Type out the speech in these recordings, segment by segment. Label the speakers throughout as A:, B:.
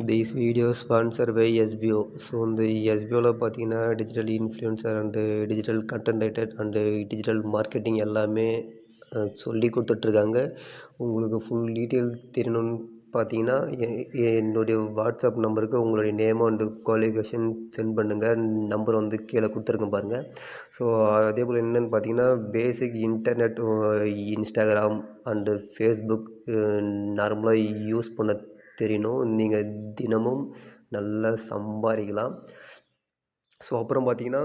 A: These video sponsor by SBO. So இந்த எஸ்பிஓவில் பார்த்தீங்கன்னா digital influencer and digital content writer and digital marketing எல்லாமே சொல்லி கொடுத்துட்ருக்காங்க. உங்களுக்கு ஃபுல் டீட்டெயில் தெரியணும்னு பார்த்தீங்கன்னா என்னுடைய வாட்ஸ்அப் நம்பருக்கு உங்களுடைய நேம் அண்டு குவாலிஃபிகேஷன் சென்ட் பண்ணுங்கள். நம்பர் வந்து கீழே கொடுத்துருக்கேன் பாருங்கள். ஸோ அதே போல் என்னென்னு பார்த்தீங்கன்னா பேசிக் இன்டர்நெட், இன்ஸ்டாகிராம் அண்டு ஃபேஸ்புக் நார்மலாக யூஸ் பண்ண தெரியணும். நீங்கள் தினமும் நல்லா சம்பாதிக்கலாம். ஸோ அப்புறம் பார்த்தீங்கன்னா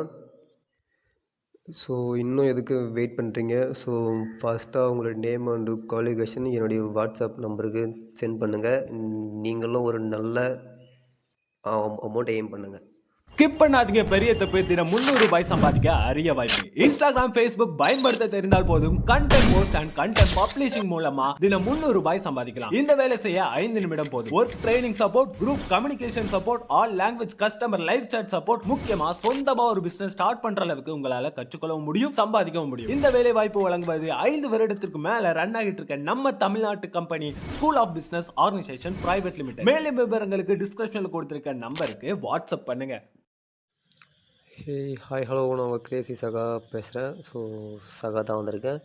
A: இன்னும் எதுக்கு வெயிட் பண்ணுறீங்க? ஃபஸ்ட்டாக உங்களோட நேம் அண்டு குவாலிஃபிகேஷன் என்னுடைய வாட்ஸ்அப் நம்பருக்கு சென்ட் பண்ணுங்கள். நீங்களும் ஒரு நல்ல அமௌண்ட் எய்ம் பண்ணுங்கள்.
B: ஸ்கிப் பண்ணாதீங்க. பெரிய தப்பு. தினம் ₹300 சம்பாதிக்க அரிய வாய்ப்பு. இன்ஸ்டாகிராம், ஃபேஸ்புக் பயன்படுத்த தெரிந்தால் போதும். Content post and content publishing மூலமா தினம் ₹300 சம்பாதிக்கலாம். இந்த வேலை செய்ய 5 நிமிடம் போதும். Work training support, group communication support, all language customer live chat support, முக்கியமா சொந்தமா ஒரு பிசினஸ் ஸ்டார்ட் பண்ற அளவுக்கு உங்களால கற்றுக்கொள்ளவும் முடியும், சம்பாதிக்கவும் முடியும். இந்த வேலை வாய்ப்பு வழங்குவது 5 வருடத்திற்கு மேல ரன் ஆகிட்டு இருக்க நம்ம தமிழ்நாட்டு company school of business organisation private limited. மேலும் விவரங்களுக்கு டிஸ்கிரிப்ஷன்ல கொடுத்திருக்க நம்பருக்கு வாட்ஸ்அப் பண்ணுங்க.
A: ஹாய் ஹலோ, நான் கிரேசி சகா பேசுகிறேன். சகா தான் வந்திருக்கேன்.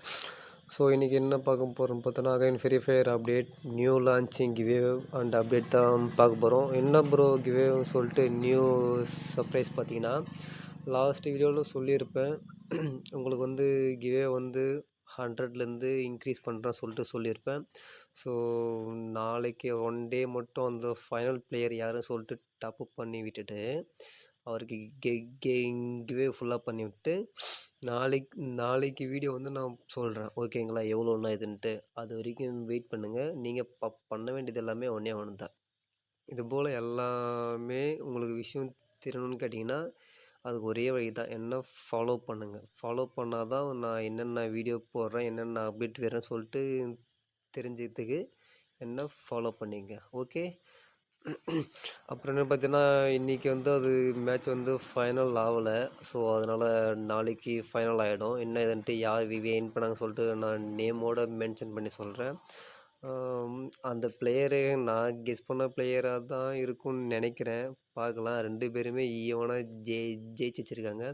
A: இன்றைக்கி என்ன பார்க்க போகிறோம்னு பார்த்தோன்னா again free fire update, new launching giveaway and update தான் பார்க்க போகிறோம். என்ன ப்ரோ கிவேவ்னு சொல்லிட்டு நியூ சர்ப்ரைஸ் பார்த்தீங்கன்னா லாஸ்ட் வீடியோவில் சொல்லியிருப்பேன். உங்களுக்கு வந்து கிவே வந்து 100லேருந்து இன்க்ரீஸ் பண்ணுறேன்னு சொல்லியிருப்பேன். நாளைக்கு 1 டே மட்டும் அந்த ஃபைனல் பிளேயர் யாருன்னு சொல்லிட்டு டாப்அப் பண்ணி விட்டுட்டு அவருக்கு கிவே ஃபுல்லாக பண்ணி விட்டு நாளைக்கு வீடியோ வந்து நான் சொல்கிறேன். ஓகேங்களா? எவ்வளோண்ணா இதுன்ட்டு. அது வரைக்கும் வெயிட் பண்ணுங்கள். நீங்கள் பண்ண வேண்டியது எல்லாமே ஒன்றே ஒன்று தான். இதுபோல் எல்லாமே உங்களுக்கு விஷயம் தெரியணும்னு கேட்டிங்கன்னா அதுக்கு ஒரே வழி தான். என்ன ஃபாலோ பண்ணுங்கள். ஃபாலோ பண்ணால் தான் நான் என்னென்ன வீடியோ போடுறேன், என்னென்ன அப்டேட் வேறேன்னு சொல்லிட்டு தெரிஞ்சதுக்கு என்ன ஃபாலோ பண்ணிங்க. ஓகே. அப்புறம் என்ன பார்த்தீங்கன்னா இன்றைக்கி வந்து அது மேட்ச் வந்து ஃபைனல் ஆகலை. அதனால் நாளைக்கு ஃபைனல் ஆகிடும். என்ன இதுன்ட்டு யார் வின் பண்ணாங்கன்னு சொல்லிட்டு நான் நேமோடு மென்ஷன் பண்ணி சொல்கிறேன். அந்த பிளேயரு நான் கெஸ் பண்ண பிளேயராக தான் இருக்கும்னு நினைக்கிறேன். பார்க்கலாம். 2 பேருமே ஈவனாக ஜெயிச்சு வச்சுருக்காங்க.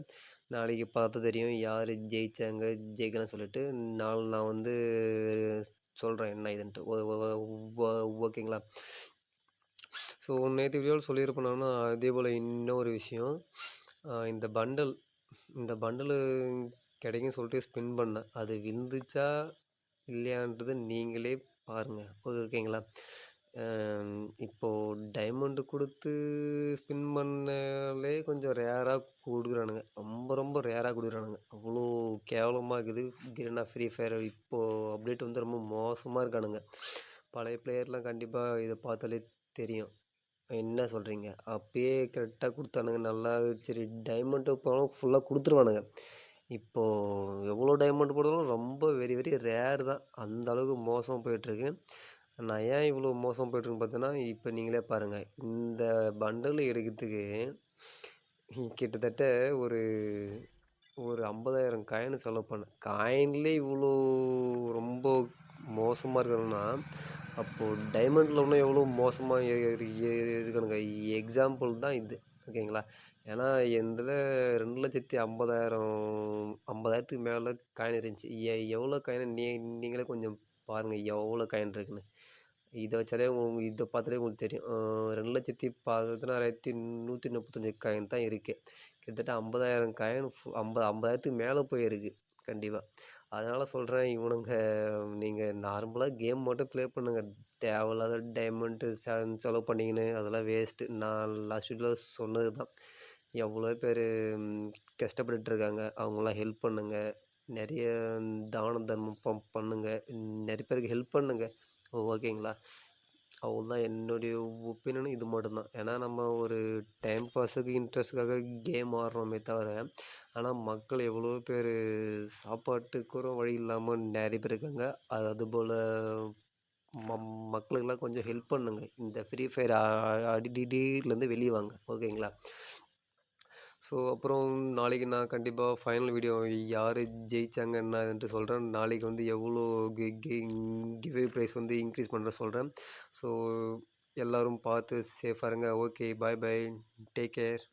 A: நாளைக்கு பார்த்தா தெரியும் யார் ஜெயிக்கலன்னு சொல்லிட்டு. நான் வந்து சொல்கிறேன் என்ன இதுன்ட்டு. ஓகேங்களா? நேற்று வீடியோவில் சொல்லியிருப்பேன்னா அதே போல் இன்னொரு விஷயம், இந்த பண்டலு கிடைக்குன்னு சொல்லிட்டு ஸ்பின் பண்ணேன். அது விழுந்துச்சா இல்லையான்றது நீங்களே பாருங்கள். ஓகேங்களா? இப்போது டைமண்டு கொடுத்து ஸ்பின் பண்ணாலே கொஞ்சம் ரேராக கொடுக்குறானுங்க. ரொம்ப ரொம்ப ரேராக கொடுக்குறானுங்க. அவ்வளோ கேவலமாக இருக்குது. கிரீனா ஃப்ரீ ஃபயர் இப்போது அப்டேட் வந்து ரொம்ப மோசமாக இருக்கானுங்க. பழைய பிளேயர்லாம் கண்டிப்பாக இதை பார்த்தாலே தெரியும். என்ன சொல்கிறீங்க? அப்பயே கரெக்டாக கொடுத்தானுங்க. நல்லா சரி டைமண்டு போனாலும் ஃபுல்லாக கொடுத்துருவானுங்க. இப்போது எவ்வளோ டைமண்ட் போட்டாலும் ரொம்ப வெரி வெரி ரேர் தான். அந்த அளவுக்கு மோசமாக போயிட்டுருக்கு. நான் ஏன் இவ்வளோ மோசமாக போயிட்டுருக்குன்னு பார்த்தீங்கன்னா இப்போ நீங்களே பாருங்கள். இந்த பண்டல் எடுக்கிறதுக்கு கிட்டத்தட்ட ஒரு 50,000 காயின் செலவு பண்ணேன். காயின்லேயே இவ்வளோ ரொம்ப மோசமாக இருக்கிறதுனா அப்போது டைமண்டில் இன்னும் எவ்வளோ மோசமாக இருக்கணுங்க. எக்ஸாம்பிள் தான் இது. ஓகேங்களா? ஏன்னா இதில் 2,50,000 மேலே காயின் இருந்துச்சு. எவ்வளோ காயின் நீங்களே கொஞ்சம் பாருங்கள் எவ்வளோ காயின் இருக்குன்னு. இதை வச்சாலே இதை பார்த்தாலே உங்களுக்கு தெரியும். 2,16,135 காயின் தான் இருக்குது. கிட்டத்தட்ட 50,000 காயின் 50,000 மேலே போயிருக்கு கண்டிப்பாக. அதனால் சொல்கிறேன் இவனுங்க நீங்கள் நார்மலாக கேம் மட்டும் ப்ளே பண்ணுங்கள். தேவையில்லாத டைமண்ட்டு செலவு பண்ணிக்கின்னு அதெல்லாம் வேஸ்ட்டு. நான் லாஸ்ட் வீடியோவில் சொன்னது தான். எவ்வளோ பேர் கஷ்டப்பட்டுருக்காங்க. அவங்களாம் ஹெல்ப் பண்ணுங்கள். நிறைய தான தர்மம் பண்ணுங்கள். நிறைய பேருக்கு ஹெல்ப் பண்ணுங்கள். ஓகேங்களா? அவ்வளோதான். என்னுடைய ஒப்பீனியன் இது மட்டும்தான். ஏன்னா நம்ம ஒரு டைம் பாஸுக்கு இன்ட்ரெஸ்ட்டுக்காக கேம் ஆடுறோமே தவிர ஆனால் மக்கள் எவ்வளோ பேர் சாப்பாட்டுக்கு கூட வழி இல்லாமல் நிறைய பேர் இருக்காங்க. அதுபோல் மக்களுக்கெல்லாம் கொஞ்சம் ஹெல்ப் பண்ணுங்க. இந்த ஃப்ரீ ஃபயர் அடிக்டிலேருந்து வெளியே வாங்க. ஓகேங்களா? அப்புறம் நாளைக்கு நான் கண்டிப்பாக ஃபைனல் வீடியோ யார் ஜெயித்தாங்க என்னன்ட்டு சொல்கிறேன். நாளைக்கு வந்து எவ்வளோ கிவே ப்ரைஸ் வந்து இன்க்ரீஸ் பண்ணுற சொல்கிறேன். எல்லாரும் பார்த்து சேஃபாக இருங்க. Okay. Bye bye. Take care.